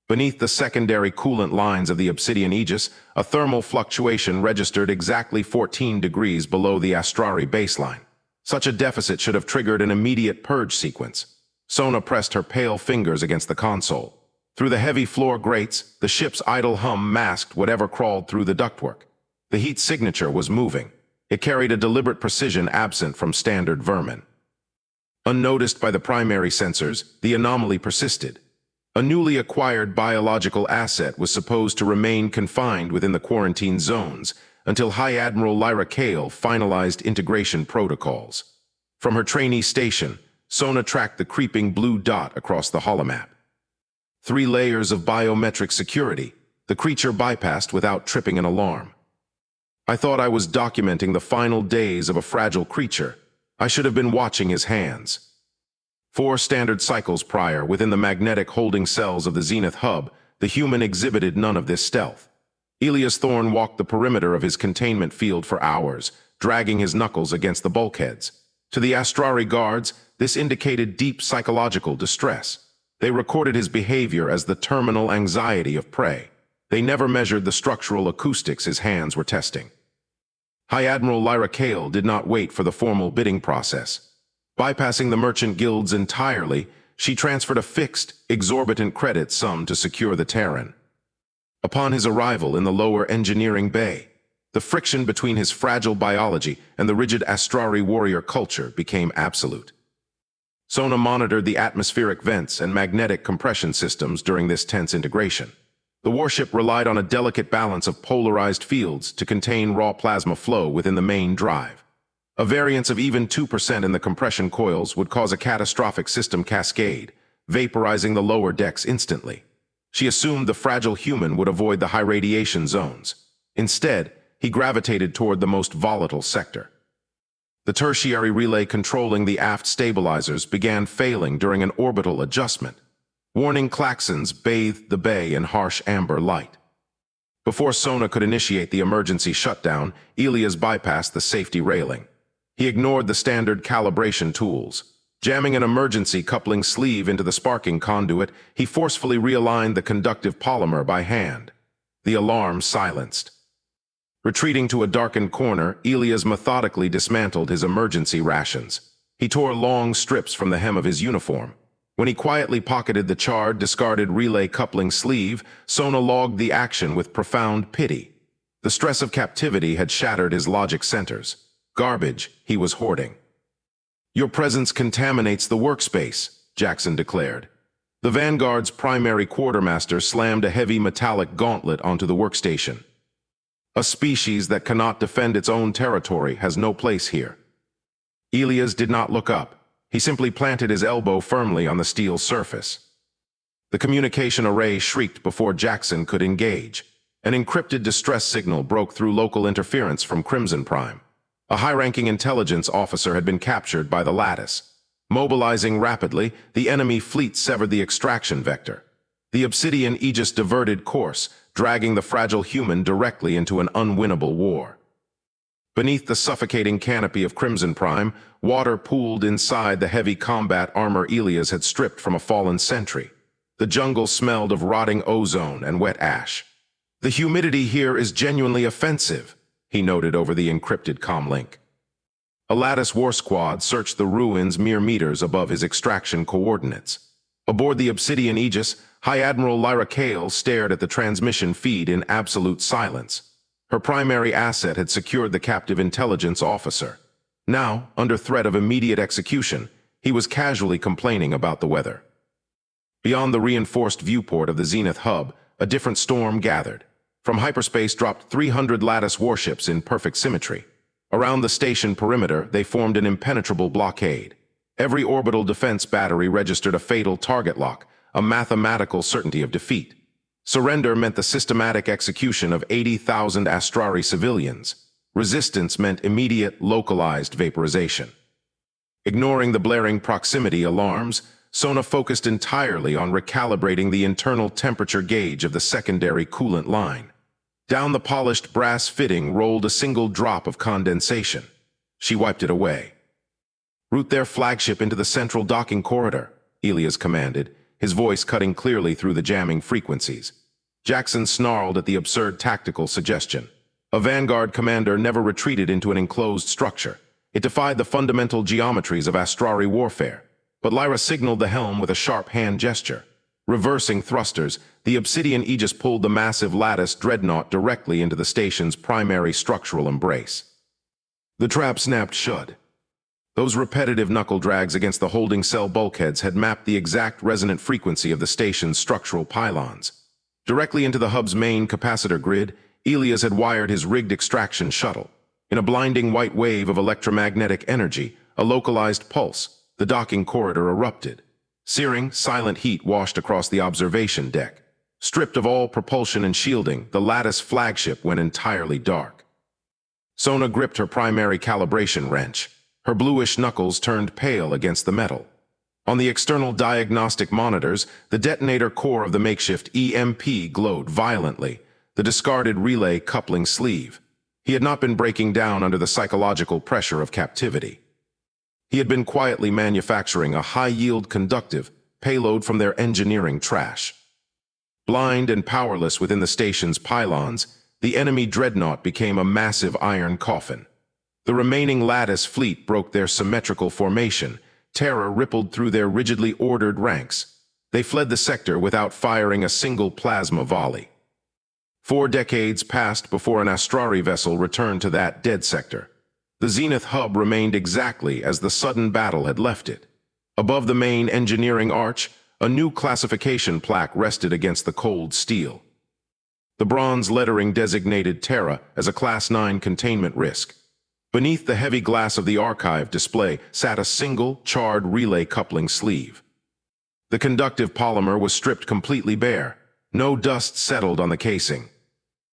Beneath the secondary coolant lines of the obsidian aegis, a thermal fluctuation registered exactly 14 degrees below the Astrari baseline. Such a deficit should have triggered an immediate purge sequence. Sona pressed her pale fingers against the console. Through the heavy floor grates, the ship's idle hum masked whatever crawled through the ductwork. The heat signature was moving. It carried a deliberate precision absent from standard vermin. Unnoticed by the primary sensors, the anomaly persisted. A newly acquired biological asset was supposed to remain confined within the quarantine zones until High Admiral Lyra Kale finalized integration protocols. From her trainee station, Sona tracked the creeping blue dot across the holomap. 3 layers of biometric security, the creature bypassed without tripping an alarm. I thought I was documenting the final days of a fragile creature. I should have been watching his hands. 4 standard cycles prior, within the magnetic holding cells of the Zenith hub, the human exhibited none of this stealth. Elias Thorne walked the perimeter of his containment field for hours, dragging his knuckles against the bulkheads. To the Astrari guards, this indicated deep psychological distress. They recorded his behavior as the terminal anxiety of prey. They never measured the structural acoustics his hands were testing. High Admiral Lyra Kale did not wait for the formal bidding process. Bypassing the merchant guilds entirely, she transferred a fixed, exorbitant credit sum to secure the Terran. Upon his arrival in the lower engineering bay, the friction between his fragile biology and the rigid Astrari warrior culture became absolute. Sona monitored the atmospheric vents and magnetic compression systems during this tense integration. The warship relied on a delicate balance of polarized fields to contain raw plasma flow within the main drive. A variance of even 2% in the compression coils would cause a catastrophic system cascade, vaporizing the lower decks instantly. She assumed the fragile human would avoid the high radiation zones. Instead, he gravitated toward the most volatile sector. The tertiary relay controlling the aft stabilizers began failing during an orbital adjustment. Warning klaxons bathed the bay in harsh amber light. Before Sona could initiate the emergency shutdown, Elias bypassed the safety railing. He ignored the standard calibration tools. Jamming an emergency coupling sleeve into the sparking conduit, he forcefully realigned the conductive polymer by hand. The alarm silenced. Retreating to a darkened corner, Elias methodically dismantled his emergency rations. He tore long strips from the hem of his uniform. When he quietly pocketed the charred, discarded relay coupling sleeve, Sona logged the action with profound pity. The stress of captivity had shattered his logic centers. Garbage he was hoarding. "Your presence contaminates the workspace," Jackson declared. The Vanguard's primary quartermaster slammed a heavy metallic gauntlet onto the workstation. "A species that cannot defend its own territory has no place here." Elias did not look up. He simply planted his elbow firmly on the steel surface. The communication array shrieked before Jackson could engage. An encrypted distress signal broke through local interference from Crimson Prime. A high-ranking intelligence officer had been captured by the Lattice. Mobilizing rapidly, the enemy fleet severed the extraction vector. The Obsidian Aegis diverted course, dragging the fragile human directly into an unwinnable war. Beneath the suffocating canopy of Crimson Prime, water pooled inside the heavy combat armor Elias had stripped from a fallen sentry. The jungle smelled of rotting ozone and wet ash. "The humidity here is genuinely offensive," he noted over the encrypted comlink. A Lattice war squad searched the ruins mere meters above his extraction coordinates. Aboard the Obsidian Aegis, High Admiral Lyra Kale stared at the transmission feed in absolute silence. Her primary asset had secured the captive intelligence officer. Now, under threat of immediate execution, he was casually complaining about the weather. Beyond the reinforced viewport of the Zenith hub, a different storm gathered. From hyperspace dropped 300 Lattice warships in perfect symmetry. Around the station perimeter, they formed an impenetrable blockade. Every orbital defense battery registered a fatal target lock, a mathematical certainty of defeat. Surrender meant the systematic execution of 80,000 Astrari civilians. Resistance meant immediate, localized vaporization. Ignoring the blaring proximity alarms, Sona focused entirely on recalibrating the internal temperature gauge of the secondary coolant line. Down the polished brass fitting rolled a single drop of condensation. She wiped it away. "Route their flagship into the central docking corridor," Elias commanded. his voice cutting clearly through the jamming frequencies. Jackson snarled at the absurd tactical suggestion. A Vanguard commander never retreated into an enclosed structure. It defied the fundamental geometries of Astrari warfare. But Lyra signaled the helm with a sharp hand gesture. Reversing thrusters, the Obsidian Aegis pulled the massive lattice dreadnought directly into the station's primary structural embrace. The trap snapped shut. Those repetitive knuckle drags against the holding cell bulkheads had mapped the exact resonant frequency of the station's structural pylons. Directly into the hub's main capacitor grid, Elias had wired his rigged extraction shuttle. In a blinding white wave of electromagnetic energy, a localized pulse, the docking corridor erupted. Searing, silent heat washed across the observation deck. Stripped of all propulsion and shielding, the Lattice flagship went entirely dark. Sona gripped her primary calibration wrench. Her bluish knuckles turned pale against the metal. On the external diagnostic monitors, the detonator core of the makeshift EMP glowed violently, the discarded relay coupling sleeve. He had not been breaking down under the psychological pressure of captivity. He had been quietly manufacturing a high-yield conductive payload from their engineering trash. Blind and powerless within the station's pylons, the enemy dreadnought became a massive iron coffin. The remaining Lattice fleet broke their symmetrical formation. Terror rippled through their rigidly ordered ranks. They fled the sector without firing a single plasma volley. 4 decades passed before an Astrari vessel returned to that dead sector. The Zenith hub remained exactly as the sudden battle had left it. Above the main engineering arch, a new classification plaque rested against the cold steel. The bronze lettering designated Terra as a Class 9 containment risk. Beneath the heavy glass of the archive display sat a single, charred relay coupling sleeve. The conductive polymer was stripped completely bare. No dust settled on the casing.